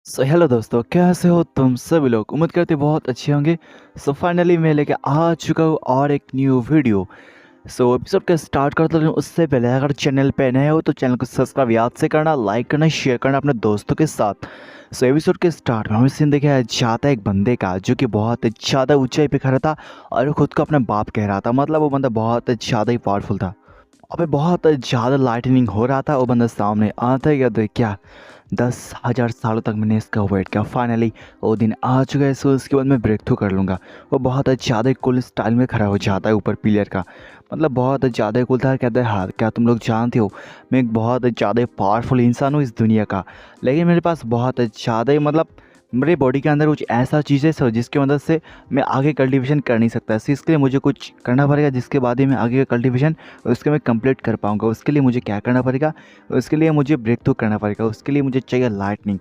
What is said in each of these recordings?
Hello दोस्तों, कैसे हो तुम सभी लोग। उम्मीद करते बहुत अच्छे होंगे। फाइनली मैं लेके आ चुका हूँ और एक न्यू वीडियो। एपिसोड का स्टार्ट करते हैं उससे पहले अगर चैनल पे नए हो तो चैनल को सब्सक्राइब याद से करना, लाइक करना, शेयर करना अपने दोस्तों के साथ। एपिसोड के स्टार्ट में हमें सीन देखा जाता है एक बंदे का जो कि बहुत ज़्यादा ऊंचाई पे खड़ा था और वो खुद को अपना बाप कह रहा था। मतलब वो बंदा बहुत ज़्यादा ही पावरफुल था। अबे बहुत ज़्यादा लाइटनिंग हो रहा था। वो बंदा सामने आता है क्या 10,000 सालों तक मैंने इसका वेट किया। फाइनली वो दिन आ चुका है। उसके बाद मैं ब्रेक थ्रू कर लूँगा। वो बहुत ज़्यादा कूल स्टाइल में खड़ा हो जाता है ऊपर पिलर का। मतलब बहुत ज़्यादा कूल था। कहता है हाँ क्या तुम लोग जानते हो मैं एक बहुत ज़्यादा पावरफुल इंसान हूँ इस दुनिया का। लेकिन मेरे पास बहुत ज़्यादा मतलब मेरे बॉडी के अंदर कुछ ऐसा चीज़ है जिसकी मदद से मैं आगे कल्टीवेशन कर नहीं सकता। इसके लिए मुझे कुछ करना पड़ेगा जिसके बाद ही मैं आगे का कल्टीवेशन उसके मैं कंप्लीट कर पाऊँगा। उसके लिए मुझे क्या करना पड़ेगा, उसके लिए मुझे ब्रेक थ्रू करना पड़ेगा। उसके लिए मुझे चाहिए लाइटनिंग।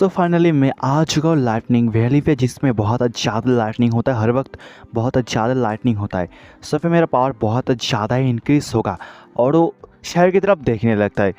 फाइनली मैं आ चुका हूँ लाइटनिंग वैली पे जिसमें बहुत ज़्यादा लाइटनिंग होता है। हर वक्त बहुत ज़्यादा लाइटनिंग होता है। फिर मेरा पावर बहुत ज़्यादा इंक्रीज होगा और वो शहर की तरफ देखने लगता है।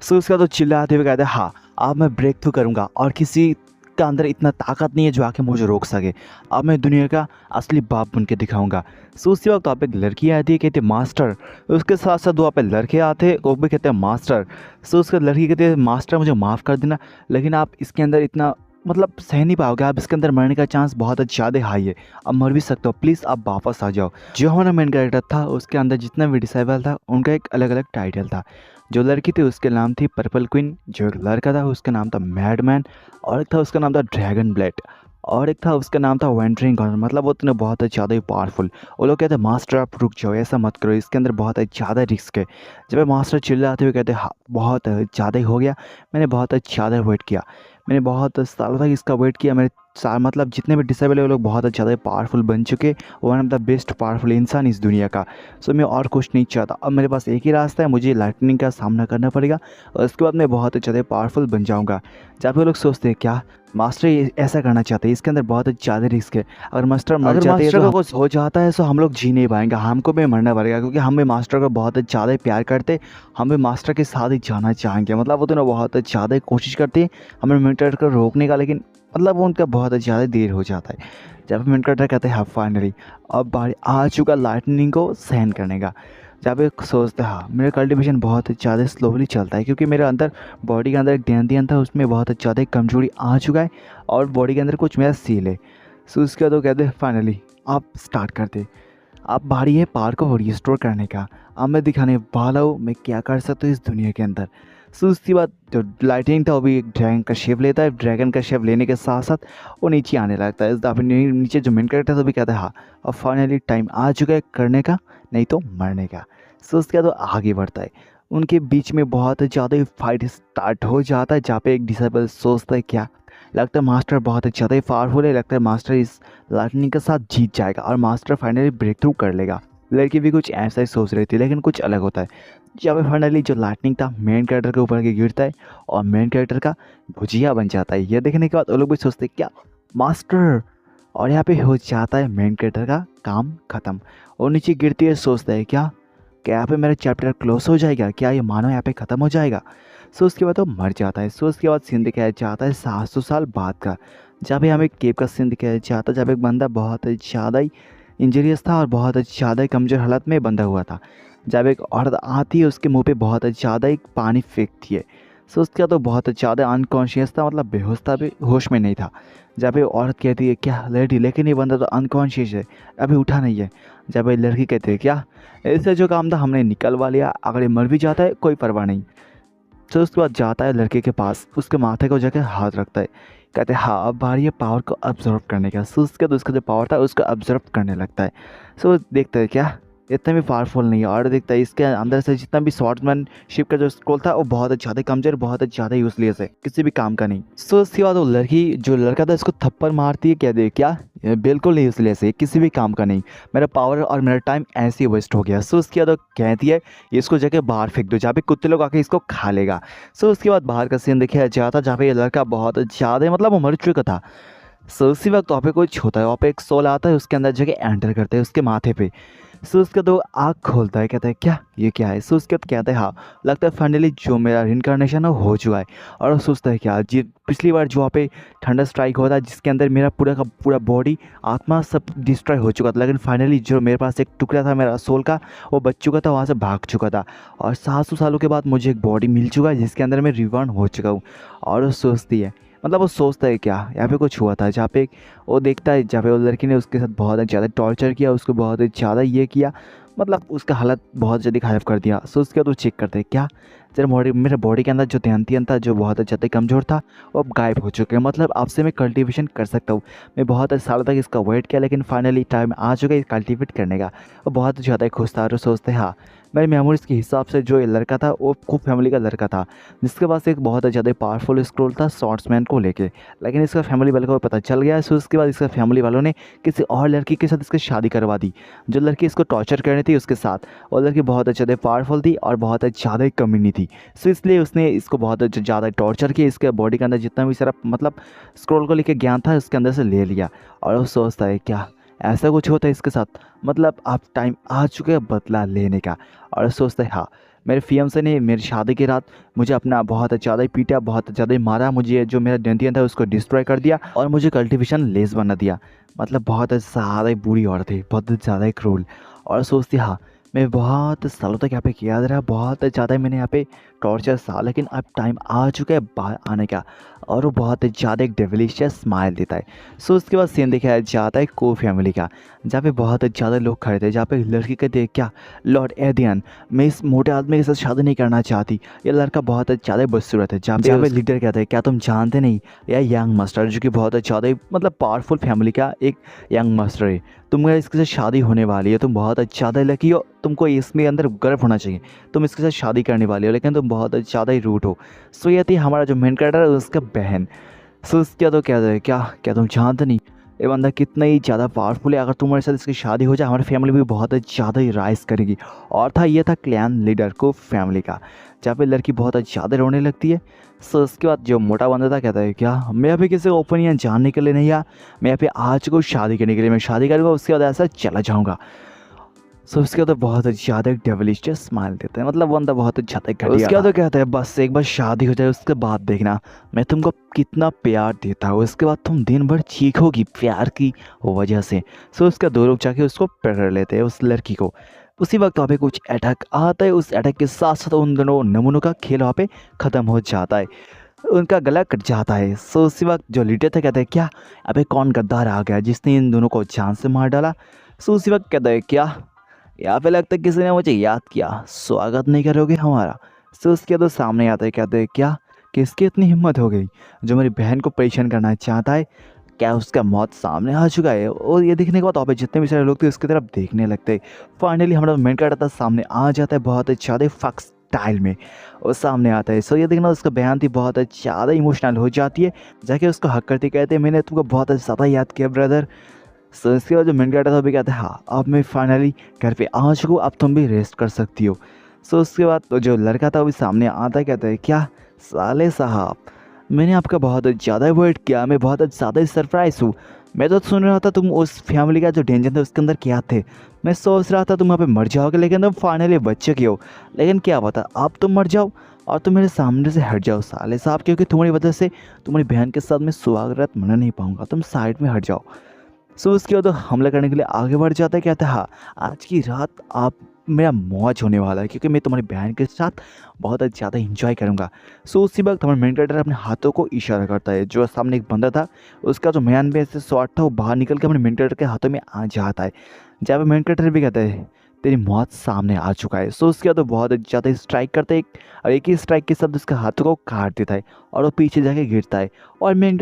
उसका तो चिल्लाते हुए कहते हैं हाँ अब मैं ब्रेक थ्रू करूँगा और किसी का अंदर इतना ताकत नहीं है जो आके मुझे रोक सके। अब मैं दुनिया का असली बाप बन के दिखाऊंगा। उसी वक्त वहाँ पे एक लड़की आती है, कहती है मास्टर। उसके साथ साथ वहाँ पे लड़के आते हैं, वो भी कहते हैं मास्टर। उसके लड़की कहती है मास्टर मुझे माफ़ कर देना, लेकिन आप इसके अंदर इतना मतलब सह नहीं पाओगे। आप इसके अंदर मरने का चांस बहुत ज़्यादा हाई है। अब मर भी सकते हो, प्लीज़ आप वापस आ जाओ। जो हमारा मेन कैरेक्टर था उसके अंदर जितना भी डिसाइबल था उनका एक अलग अलग टाइटल था। जो लड़की थी उसके नाम थी पर्पल क्वीन, जो एक लड़का था उसका नाम था मैडमैन, और एक था उसका नाम था ड्रैगन ब्लेड, और एक था उसका नाम था वेंटरिंग कॉर्नर। मतलब वो इतने बहुत ज़्यादा ही पावरफुल। वो लोग कहते हैं मास्टर आप रुक जाओ, ऐसा मत करो, इसके अंदर बहुत ज़्यादा रिस्क है। जब मास्टर चिल्लाते हुए कहते हाँ बहुत ज़्यादा ही हो गया, मैंने बहुत ज़्यादा वेट किया, मैंने बहुत सालों तक इसका वेट किया। मेरे मतलब जितने भी डिसेबल है वो लोग बहुत ज़्यादा पावरफुल बन चुके। One of the best powerful इंसान इस दुनिया का। मैं और कुछ नहीं चाहता। अब मेरे पास एक ही रास्ता है, मुझे लाइटनिंग का सामना करना पड़ेगा और उसके बाद मैं बहुत ज़्यादा पावरफुल बन जाऊँगा। जहाँ पे लोग सोचते हैं क्या मास्टर ये ऐसा करना चाहते हैं, इसके अंदर बहुत ज़्यादा रिस्क है। अगर मास्टर मर जाते हैं तो को कुछ हो जाता है तो हम लोग जी नहीं पाएंगे, हमको भी मरना पड़ेगा क्योंकि हम भी मास्टर को बहुत ज़्यादा प्यार करते। हम भी मास्टर के साथ ही जाना चाहेंगे। मतलब वो तो ना बहुत ज़्यादा कोशिश करते हैं हमें मिनटर को रोकने का, लेकिन मतलब वो उनका बहुत ज़्यादा देर हो जाता है। जब मिनटर कहते हैं हाँ फाइनली अब बारी आ चुका लाइटनिंग को सहन करने का। जब एक सोचते हाँ मेरा कल्टीवेशन बहुत ज़्यादा स्लोली चलता है क्योंकि मेरे अंदर बॉडी के अंदर एक ध्यान था, उसमें बहुत ज़्यादा कमजोरी आ चुका है और बॉडी के अंदर कुछ मेरा सील है। उसके बाद वो कहते हैं फाइनली आप स्टार्ट करते। अब बारी है पावर को रिस्टोर करने का। अब मैं दिखाने वाला हूँ मैं क्या कर सकता हूँ इस दुनिया के अंदर। उसके बाद जो लाइटिंग था वो भी एक ड्रैगन का शेप लेता है। ड्रैगन का शेप लेने के साथ साथ वो नीचे आने लगता है। फिर नीचे जो मेन कैरेक्टर था वो भी कहता है हाँ अब फाइनली टाइम आ चुका है करने का, नहीं तो मरने का। उसके बाद वो आगे बढ़ता है। उनके बीच में बहुत ज़्यादा फाइट स्टार्ट हो जाता है जहाँ पे एक डिसेबल सोचता है क्या लगता है मास्टर बहुत ज़्यादा ही पावरफुल है, लगता है मास्टर इस लाइटनिंग के साथ जीत जाएगा और मास्टर फाइनली ब्रेक थ्रू कर लेगा। लड़की भी कुछ ऐसा ही सोच रही थी लेकिन कुछ अलग होता है। जब फाइनली जो लाइटनिंग था मेन कैरेक्टर के ऊपर के गिरता है और मेन कैरेक्टर का भुजिया बन जाता है। यह देखने के बाद वो लोग भी सोचते हैं क्या मास्टर, और यहाँ पे हो जाता है मेन कैरेक्टर का काम ख़त्म। और नीचे गिरती है, सोचता है क्या क्या यहाँ पे मेरा चैप्टर क्लोज हो जाएगा, क्या ये मानो यहाँ पे ख़त्म हो जाएगा। उसके बाद वो मर जाता है। उसके बाद सीन दिखाया जाता है 700 साल बाद का, जहाँ पे हमें केव का सीन दिखाया जाता है जब एक बंदा बहुत ज़्यादा ही इंजरियस था और बहुत ज़्यादा ही कमज़ोर हालत में बंधा हुआ था। जब एक औरत आती है उसके मुंह पे बहुत ज़्यादा ही पानी फेंकती है। उसका तो बहुत ज़्यादा अनकॉन्शियस था, मतलब बेहोश था, भी होश में नहीं था। जब ये औरत कहती है क्या लेडी, लेकिन ये बंदा तो अनकॉन्शियस है, अभी उठा नहीं है। जब ये लड़की कहती है क्या ऐसे जो काम था हमने निकलवा लिया, अगर ये मर भी जाता है कोई परवाह नहीं। उसके बाद जाता है लड़के के पास, उसके माथे को जाकर हाथ रखता है, कहते हैं हाँ अब बारी है पावर को ऑब्जर्व करने का। उसके बाद उसका जो पावर था उसको ऑब्जर्व करने लगता है। देखता है क्या इतना भी पावरफुल नहीं है, और देखता है इसके अंदर से जितना भी शॉर्ट्समैनशिप का जो स्कोल था वो बहुत ज़्यादा कमजोर, बहुत ज़्यादा यूजलेस है, किसी भी काम का नहीं। उसके बाद वो लड़की जो लड़का था इसको थप्पड़ मारती है, क्या दे क्या ये बिल्कुल यूजलेस है, किसी भी काम का नहीं, मेरा पावर और मेरा टाइम ऐसे ही वेस्ट हो गया। उसके बाद वो कहती है इसको जाके बाहर फेंक दो जहाँ पे कुत्ते लोग आके इसको खा लेगा। उसके बाद बाहर का सीन दिखाया जाता जहाँ पे ये लड़का बहुत ज़्यादा मतलब वो मर चुका था। उसी वक्त वहाँ पे कुछ होता है, वहाँ पे एक सोल आता है, उसके अंदर जगह एंटर करते हैं उसके माथे पे। सो उसके बाद वो आँख खोलता है, कहता है क्या ये क्या है। सो उसके बाद कहता है हाँ, लगता है फाइनली जो मेरा रिइंकार्नेशन है वो हो चुका है। और वो सोचता है क्या जी पिछली बार जो वहाँ पे थंडर स्ट्राइक हुआ था जिसके अंदर मेरा पूरा का पूरा बॉडी आत्मा सब डिस्ट्रॉय हो चुका था, लेकिन फाइनली जो मेरे पास एक टुकड़ा था मेरा सोल का वो बच चुका था, वहाँ से भाग चुका था। और 700 सालों के बाद मुझे एक बॉडी मिल चुका है जिसके अंदर मैं रिबॉर्न हो चुका हूँ। और वो सोचती है, मतलब वो सोचता है क्या यहाँ पे कुछ हुआ था जहाँ पे वो देखता है जहाँ पे वो लड़की ने उसके साथ बहुत ज़्यादा टॉर्चर किया, उसको बहुत ज़्यादा ये किया, मतलब उसका हालत बहुत ज़्यादा ख़राब कर दिया। सो उसके बाद वो चेक करते हैं क्या तेरा बॉडी, मेरे बॉडी के अंदर जो ध्यान था जो बहुत ज़्यादा कमज़ोर था वो अब गायब हो चुके हैं, मतलब अब से मैं कल्टीवेशन कर सकता हूँ। मैं बहुत सालों तक इसका वेट किया लेकिन फाइनली टाइम आ चुका है कल्टीवेट करने का। वो बहुत ज़्यादा खुश था और सोचते हैं हाँ मेरी मेमोरीज़ के हिसाब से जो ये लड़का था वो खूब फैमिली का लड़का था जिसके पास एक बहुत ज़्यादा पावरफुल स्क्रोल था शॉर्ट्समैन को लेके, लेकिन इसका फैमिली वालों को पता चल गया। सो उसके बाद इसका फैमिली वालों ने किसी और लड़की के साथ इसकी शादी करवा दी। जो लड़की इसको टॉर्चर करनी थी उसके साथ, वो लड़की बहुत ज़्यादा पावरफुल थी और बहुत ज़्यादा कमीनी थी। सो इसलिए उसने इसको बहुत ज़्यादा टॉर्चर किया, इसके बॉडी के अंदर जितना भी सारा मतलब स्क्रोल को लेके ज्ञान था उसके अंदर से ले लिया। और वो सोचता है क्या ऐसा कुछ होता है इसके साथ, मतलब अब टाइम आ चुका है बदला लेने का। और सोचता है हाँ मेरे फियांसे ने मेरी शादी की रात मुझे अपना बहुत ज़्यादा ही पीटा, बहुत ज़्यादा ही मारा, मुझे जो मेरा डेंटियन था उसको डिस्ट्रॉय कर दिया और मुझे कल्टीवेशन लेस बना दिया, मतलब बहुत ज़्यादा ही बुरी औरत थी, बहुत ज़्यादा ही क्रूल। और सोचती हाँ मैं बहुत सालों तक यहाँ पे किया रहा, बहुत ज़्यादा मैंने यहाँ पे टॉर्चर सहा, लेकिन अब टाइम आ चुका है बाहर आने का। और वो बहुत ज़्यादा एक डेविलिशियस स्माइल देता है। सो उसके बाद सीन दिखाया जाता है को फैमिली का, जहाँ पे बहुत ज़्यादा लोग खड़े थे, जहाँ पे लड़की कहते हैं क्या लॉर्ड एडियन मैं इस मोटे आदमी के साथ शादी नहीं करना चाहती, ये लड़का बहुत ज़्यादा बदसूरत है। जहाँ पे लीडर कहते हैं क्या तुम जानते नहीं यह यंग मास्टर जो कि बहुत ज़्यादा मतलब पावरफुल फैमिली का एक यंग मास्टर है, तुम्हें इसके साथ शादी होने वाली है, तुम बहुत ज़्यादा लकी हो, तुमको इसमें अंदर गर्व होना चाहिए, तुम इसके साथ शादी करने वाली हो, लेकिन तुम बहुत ज़्यादा ही रूट हो। सो ये थी हमारा जो मेन कैरेक्टर है उसका बहन। सो उसके तो क्या है क्या क्या तुम जानते नहीं ये बंदा कितना ही ज़्यादा पावरफुल है, अगर तुम्हारे साथ इसकी शादी हो जाए हमारी फैमिली भी बहुत ज़्यादा ही राइज करेगी। और था ये था क्लैन लीडर को फैमिली का, जहाँ पे लड़की बहुत ज़्यादा रोने लगती है। सो उसके बाद जो मोटा बंदा था कहता है क्या मैं अभी किसी ओपिनियन जानने के लिए नहीं आया, मैं यहाँ पे आज को शादी करने के लिए, मैं शादी करूँगा उसके बाद ऐसा चला जाऊँगा। सो उसके बाद बहुत ज़्यादा डेविलिशियस स्माइल देते हैं, मतलब बंदा बहुत ज़्यादा घटिया। उसके बाद तो कहता है बस एक बार शादी हो जाए उसके बाद देखना मैं तुमको कितना प्यार देता हूँ, उसके बाद तुम दिन भर चीखोगी प्यार की वजह से। सो उसका दो लोग जाके उसको पकड़ लेते हैं उस लड़की को। उसी वक्त वहाँ पे कुछ अटैक आता है, उस अटैक के साथ साथ उन दोनों नमूनों का खेल वहाँ पे ख़त्म हो जाता है, उनका गला कट जाता है। सो उसी वक्त जो लीडर थे कहते हैं क्या अबे कौन गद्दार आ गया जिसने इन दोनों को जान से मार डाला। सो उसी वक्त कहता है क्या यहाँ पे लगता है किसी ने मुझे याद किया, स्वागत नहीं करोगे हमारा। सो उसके तो सामने आता है, कहते हैं क्या किसकी इतनी हिम्मत हो गई जो मेरी बहन को परेशान करना चाहता है, क्या उसका मौत सामने आ चुका है। और ये देखने के बाद वहाँ पे जितने भी सारे लोग थे उसकी तरफ देखने लगते हैं। फाइनली हमारा मेन कैरेक्टर सामने आ जाता है बहुत ज़्यादा फक स्टाइल में, और सामने आता है। सो ये देखना उसका बयान थी बहुत ज़्यादा इमोशनल हो जाती है, जाके उसको हक करती कहते हैं मैंने तुमको बहुत ज़्यादा याद किया ब्रदर। सो इसके बाद जो मेन कैरेक्टर था वो भी कहता है हाँ अब मैं फाइनली घर पे आ चुका हूँ, अब तुम भी रेस्ट कर सकती हो। सो उसके बाद तो जो लड़का था वो भी सामने आता है, कहता है क्या साले साहब मैंने आपका बहुत ज़्यादा वेट किया, मैं बहुत ज़्यादा सरप्राइज हूँ। मैं तो सुन रहा था तुम उस फैमिली का जो डेंजर था उसके अंदर क्या थे, मैं सोच रहा था तुम वहाँ पे मर जाओगे लेकिन तुम फाइनली बच्चे की हो, लेकिन क्या पता अब तुम मर जाओ और तुम मेरे सामने से हट जाओ साले साहब, क्योंकि तुम्हारी वजह से तुम्हारी बहन के साथ मैं स्वागत मना नहीं पाऊँगा, तुम साइड में हट जाओ। सो उसके बाद तो हमला करने के लिए आगे बढ़ जाता है, कहता है हाँ आज की रात आप मेरा मौज होने वाला है क्योंकि मैं तुम्हारी बहन के साथ बहुत ज़्यादा इंजॉय करूँगा। सो उसी वक्त हमारा मेन कैरेक्टर अपने हाथों को इशारा करता है, जो सामने एक बंदा था उसका जो म्यान में से शॉट था वो बाहर निकल के अपने मेन कैरेक्टर के हाथों में आ जाता है, जहाँ पे मेन कैरेक्टर भी कहता है तेरी मौत सामने आ चुका है। सो उसके बाद तो बहुत ज़्यादा स्ट्राइक करता है और एक ही स्ट्राइक के साथ उसके हाथों को काट देता है और वो पीछे जाके गिरता है और मेन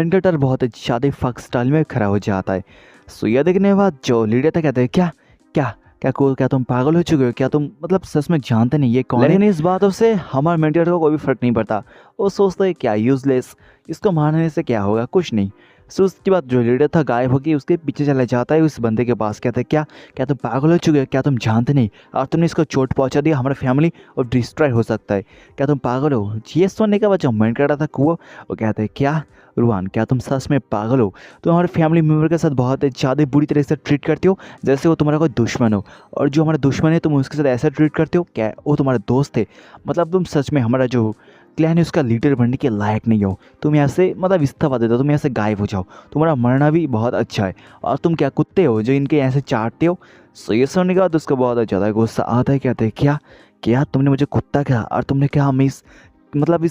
कैरेक्टर बहुत ज़्यादा फक स्टाइल में खड़ा हो जाता है। सो यह देखने के बाद जो लीडर था कहते हैं क्या क्या क्या तुम पागल हो चुके हो, क्या तुम मतलब सच में जानते नहीं ये कौन है। लेकिन इस बातों से हमारे मेन कैरेक्टर को कोई भी फर्क नहीं पड़ता, वो सोचता है क्या यूजलेस, इसको मारने से क्या होगा, कुछ नहीं। सो उसके बाद जो लीडर था गायब होकर उसके पीछे चला जाता है उस बंदे के पास, कहता है क्या क्या तुम पागल हो चुके हो, क्या तुम जानते नहीं और तुमने इसको चोट पहुंचा दिया, हमारा फैमिली और डिस्ट्रॉय हो सकता है, क्या तुम पागल हो। ये सुनने के बाद जो मेन कैरेक्टर था वो कहते हैं क्या रूहान, क्या तुम सच में पागल हो? तुम हमारे फैमिली मेम्बर के साथ बहुत ज़्यादा बुरी तरह से ट्रीट करते हो, जैसे वो तुम्हारा कोई दुश्मन हो। और जो हमारा दुश्मन है तुम उसके साथ ऐसा ट्रीट करते हो, क्या वो तुम्हारे दोस्त थे? मतलब तुम सच में हमारा जो क्लैन है उसका लीडर बनने के लायक नहीं हो। तुम यहाँ से मतलब इस्तीफा दे दो, तुम यहाँ से गायब हो जाओ। तुम्हारा मरना भी बहुत अच्छा है। और तुम क्या कुत्ते हो जो इनके ऐसे चाटते हो? सो ये सुनने के बाद उसको बहुत ज़्यादा गुस्सा आता है। कहते हैं क्या क्या तुमने मुझे कुत्ता कहा और तुमने कहा मैं इस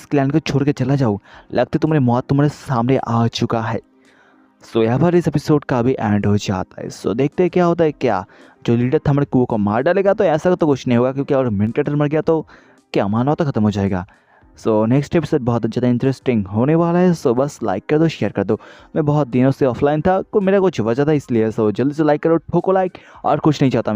क्लैन को छोड़ के चला जाऊँ? लगता है तुम्हारी मौत तुम्हारे सामने आ चुका है। सो यहाँ पर इस एपिसोड का भी एंड हो जाता है। सो देखते हैं क्या होता है। क्या जो लीडर था हमारे कुओं को मार डालेगा? तो ऐसा तो कुछ नहीं होगा, क्योंकि अगर मेन कैरेक्टर मर गया तो क्या मानवता खत्म हो जाएगा। सो नेक्स्ट एपिसोड बहुत ज़्यादा इंटरेस्टिंग होने वाला है। सो बस लाइक कर दो, शेयर कर दो। मैं बहुत दिनों से ऑफलाइन था, मेरा कुछ वजह था इसलिए। सो जल्दी से लाइक करो, ठोको लाइक, और कुछ नहीं चाहता मैं।